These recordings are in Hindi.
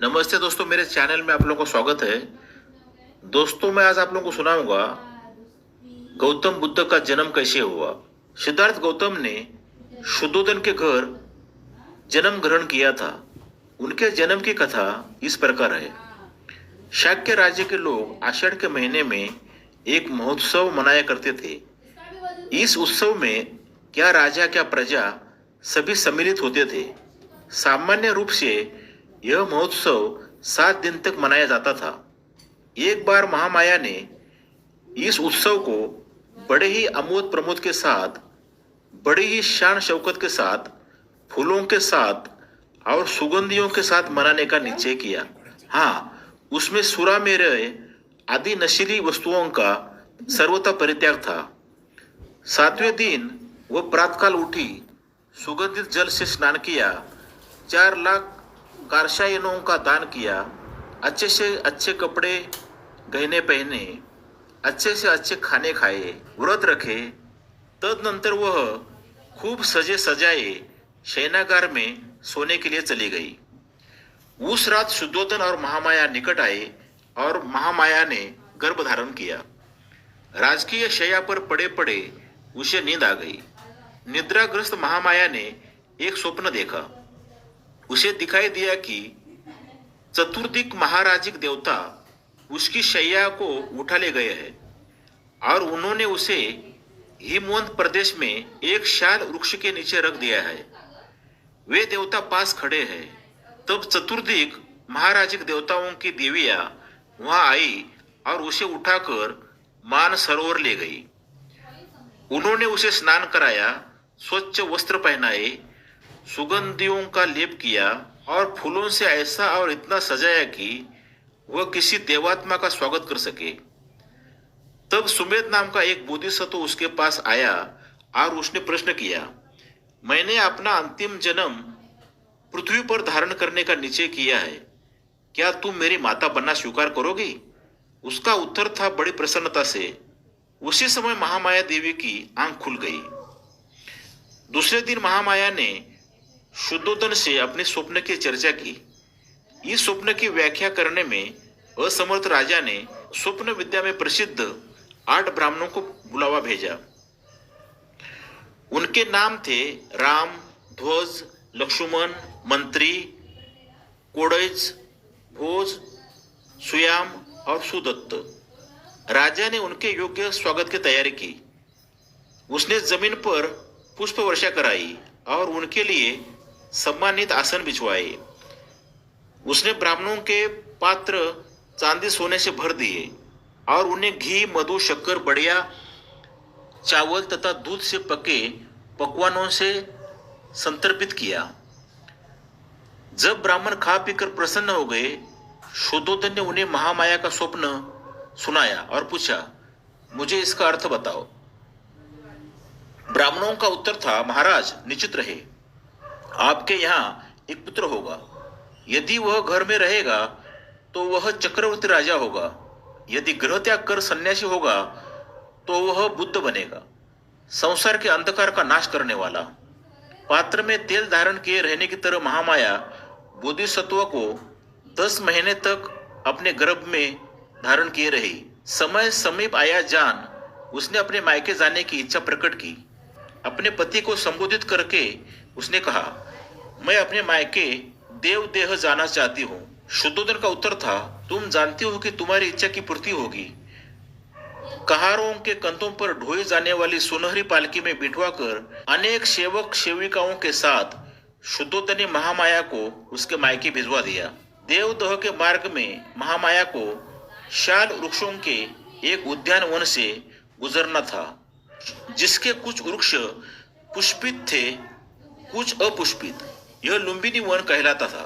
नमस्ते दोस्तों, मेरे चैनल में आप लोगों को स्वागत है। दोस्तों, मैं आज आप लोगों को सुनाऊंगा गौतम बुद्ध का जन्म कैसे हुआ। सिद्धार्थ गौतम ने शुद्धोधन के घर जन्म ग्रहण किया था। उनके जन्म की कथा इस प्रकार है। शाक्य राज्य के लोग आषाढ़ के महीने में एक महोत्सव मनाया करते थे। इस उत्सव में क्या राजा क्या प्रजा सभी सम्मिलित होते थे। सामान्य रूप से यह महोत्सव 7 दिन तक मनाया जाता था। एक बार महामाया ने इस उत्सव को बड़े ही आमोद प्रमोद के साथ, बड़ी ही शान शौकत के साथ, फूलों के साथ और सुगंधियों के साथ मनाने का निश्चय किया। हाँ, उसमें सुरा मेरे आदि नशीली वस्तुओं का सर्वथा परित्याग था। 7वें दिन वह प्रातःकाल उठी, सुगंधित जल से स्नान किया, 4 लाख कारशायनों का दान किया, अच्छे से अच्छे कपड़े गहने पहने, अच्छे से अच्छे खाने खाए, व्रत रखे। तदनंतर वह खूब सजे सजाए शयनागार में सोने के लिए चली गई। उस रात शुद्धोधन और महामाया निकट आए और महामाया ने गर्भ धारण किया। राजकीय शैया पर पड़े पड़े उसे नींद आ गई। निद्राग्रस्त महामाया ने एक स्वप्न देखा। उसे दिखाई दिया कि चतुर्दिक महाराजिक देवता उसकी शैया को उठा ले गए हैं और उन्होंने उसे हिमवंत प्रदेश में एक शाल वृक्ष के नीचे रख दिया है। वे देवता पास खड़े हैं। तब चतुर्दिक महाराजिक देवताओं की देवियां वहां आई और उसे उठाकर मान सरोवर ले गई। उन्होंने उसे स्नान कराया, स्वच्छ वस्त्र पहनाए, सुगंधियों का लेप किया और फूलों से ऐसा और इतना सजाया कि वह किसी देवात्मा का स्वागत कर सके। तब सुमेध नाम का एक बोधिसत्व उसके पास आया और उसने प्रश्न किया, मैंने अपना अंतिम जन्म पृथ्वी पर धारण करने का निश्चय किया है, क्या तुम मेरी माता बनना स्वीकार करोगी? उसका उत्तर था बड़ी प्रसन्नता से। उसी समय महामाया देवी की आंख खुल गई। दूसरे दिन महामाया ने शुद्धोधन से अपने स्वप्न की चर्चा की। इस स्वप्न की व्याख्या करने में असमर्थ राजा ने स्वप्न विद्या में प्रसिद्ध 8 ब्राह्मणों को बुलावा भेजा। उनके नाम थे राम, ध्वज, लक्ष्मण, मंत्री, कोड़ज, भोज, सुयाम और सुदत्त। राजा ने उनके योग्य स्वागत की तैयारी की। उसने जमीन पर पुष्प वर्षा कराई और उनके लिए सम्मानित आसन बिछवाए। उसने ब्राह्मणों के पात्र चांदी सोने से भर दिए और उन्हें घी, मधु, शक्कर, बढ़िया चावल तथा दूध से पके पकवानों से संतर्पित किया। जब ब्राह्मण खा पीकर प्रसन्न हो गए, शुद्धोधन ने उन्हें महामाया का स्वप्न सुनाया और पूछा, मुझे इसका अर्थ बताओ। ब्राह्मणों का उत्तर था, महाराज निश्चित रहे, आपके यहाँ एक पुत्र होगा। यदि वह घर में रहेगा तो वह चक्रवर्ती राजा होगा। यदि गृह त्याग कर सन्यासी होगा तो वह बुद्ध बनेगा, संसार के अंधकार का नाश करने वाला। पात्र में तेल धारण किए रहने की तरह महामाया बोधिसत्व को 10 महीने तक अपने गर्भ में धारण किए रही। समय समीप आया जान उसने अपने मायके जाने की इच्छा प्रकट की। अपने पति को संबोधित करके उसने कहा, मैं अपने मायके देवदेह जाना चाहती हूँ। शुद्धोधन का उत्तर था, तुम जानती हो कि तुम्हारी इच्छा की पूर्ति होगी। कहारों के कंधों पर ढोई जाने वाली सुनहरी पालकी में बिठवाकर अनेक सेवक सेविकाओं के साथ शुद्धोधन ने महामाया को उसके मायके भिजवा दिया। देवदह के मार्ग में महामाया को शाल वृक्षों के एक उद्यान वन से गुजरना था, जिसके कुछ वृक्ष पुष्पित थे, कुछ अपुष्पित। यह लुम्बिनी वन कहलाता था।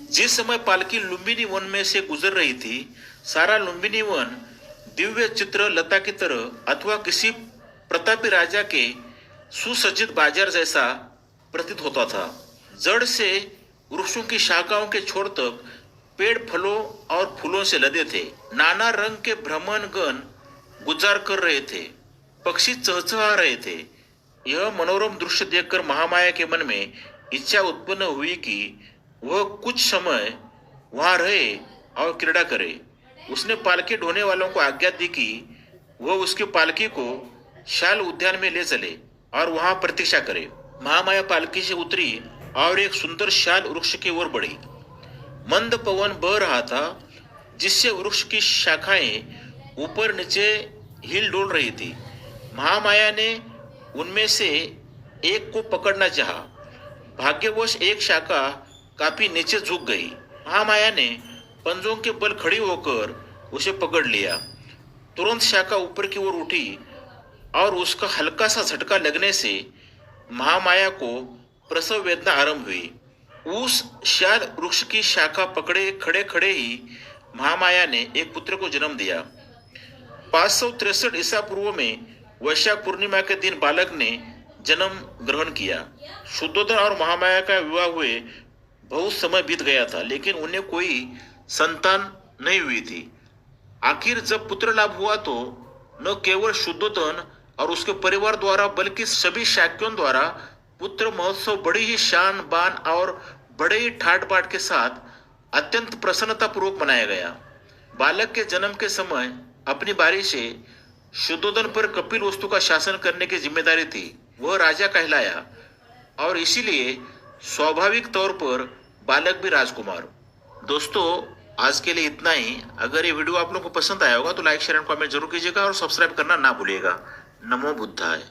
जिस समय पालकी लुम्बिनी वन में से गुजर रही थी, सारा लुम्बिनी वन दिव्य चित्र लता की तरह अथवा किसी प्रतापी राजा के सुसज्जित बाजार जैसा प्रतीत होता था। जड़ से वृक्षों की शाखाओं के छोर तक पेड़ फलों और फूलों से लदे थे। नाना रंग के भ्रमणगण गुजार कर रहे थे, पक्षी चहचहा रहे थे। यह मनोरम दृश्य देखकर महामाया के मन में इच्छा उत्पन्न हुई कि वह कुछ समय वहां रहे और क्रीड़ा करे। उसने पालकी ढोने वालों को आज्ञा दी कि वह उसकी पालकी को शाल उद्यान में ले चले और वहां प्रतीक्षा करे। महामाया पालकी से उतरी और एक सुंदर शाल वृक्ष की ओर बढ़ी। मंद पवन बह रहा था, जिससे वृक्ष की शाखाएं ऊपर नीचे हिल डोल रही थी। महामाया ने उनमें से एक को पकड़ना चाहा। भाग्यवश एक शाखा काफी नीचे झुक गई। महामाया ने पंजों के बल खड़ी होकर उसे पकड़ लिया। तुरंत शाखा ऊपर की ओर उठी और उसका हल्का सा झटका लगने से महामाया को प्रसव वेदना आरंभ हुई। उस शाल वृक्ष की शाखा पकड़े खड़े खड़े ही महामाया ने एक पुत्र को जन्म दिया। 563 ईसा पूर्व में वैशाख पूर्णिमा के दिन बालक ने जन्म ग्रहण किया। शुद्धोधन और महामाया का विवाह हुए बहुत समय बीत गया था, लेकिन उन्हें कोई संतान नहीं हुई थी। आखिर जब पुत्र लाभ हुआ तो न केवल शुद्धोधन और उसके परिवार द्वारा बल्कि सभी शाक्यों द्वारा पुत्र महोत्सव बड़ी ही शान बान और बड़े ही ठाट बाट के साथ अत्यंत प्रसन्नता पूर्वक मनाया गया। बालक के जन्म के समय अपनी बारी से शुद्धोधन पर कपिल वस्तु का शासन करने की जिम्मेदारी थी। वह राजा कहलाया और इसीलिए स्वाभाविक तौर पर बालक भी राजकुमार। दोस्तों, आज के लिए इतना ही। अगर ये वीडियो आप लोगों को पसंद आया होगा तो लाइक शेयर एंड कमेंट जरूर कीजिएगा और सब्सक्राइब करना ना भूलिएगा। नमो बुद्धाय।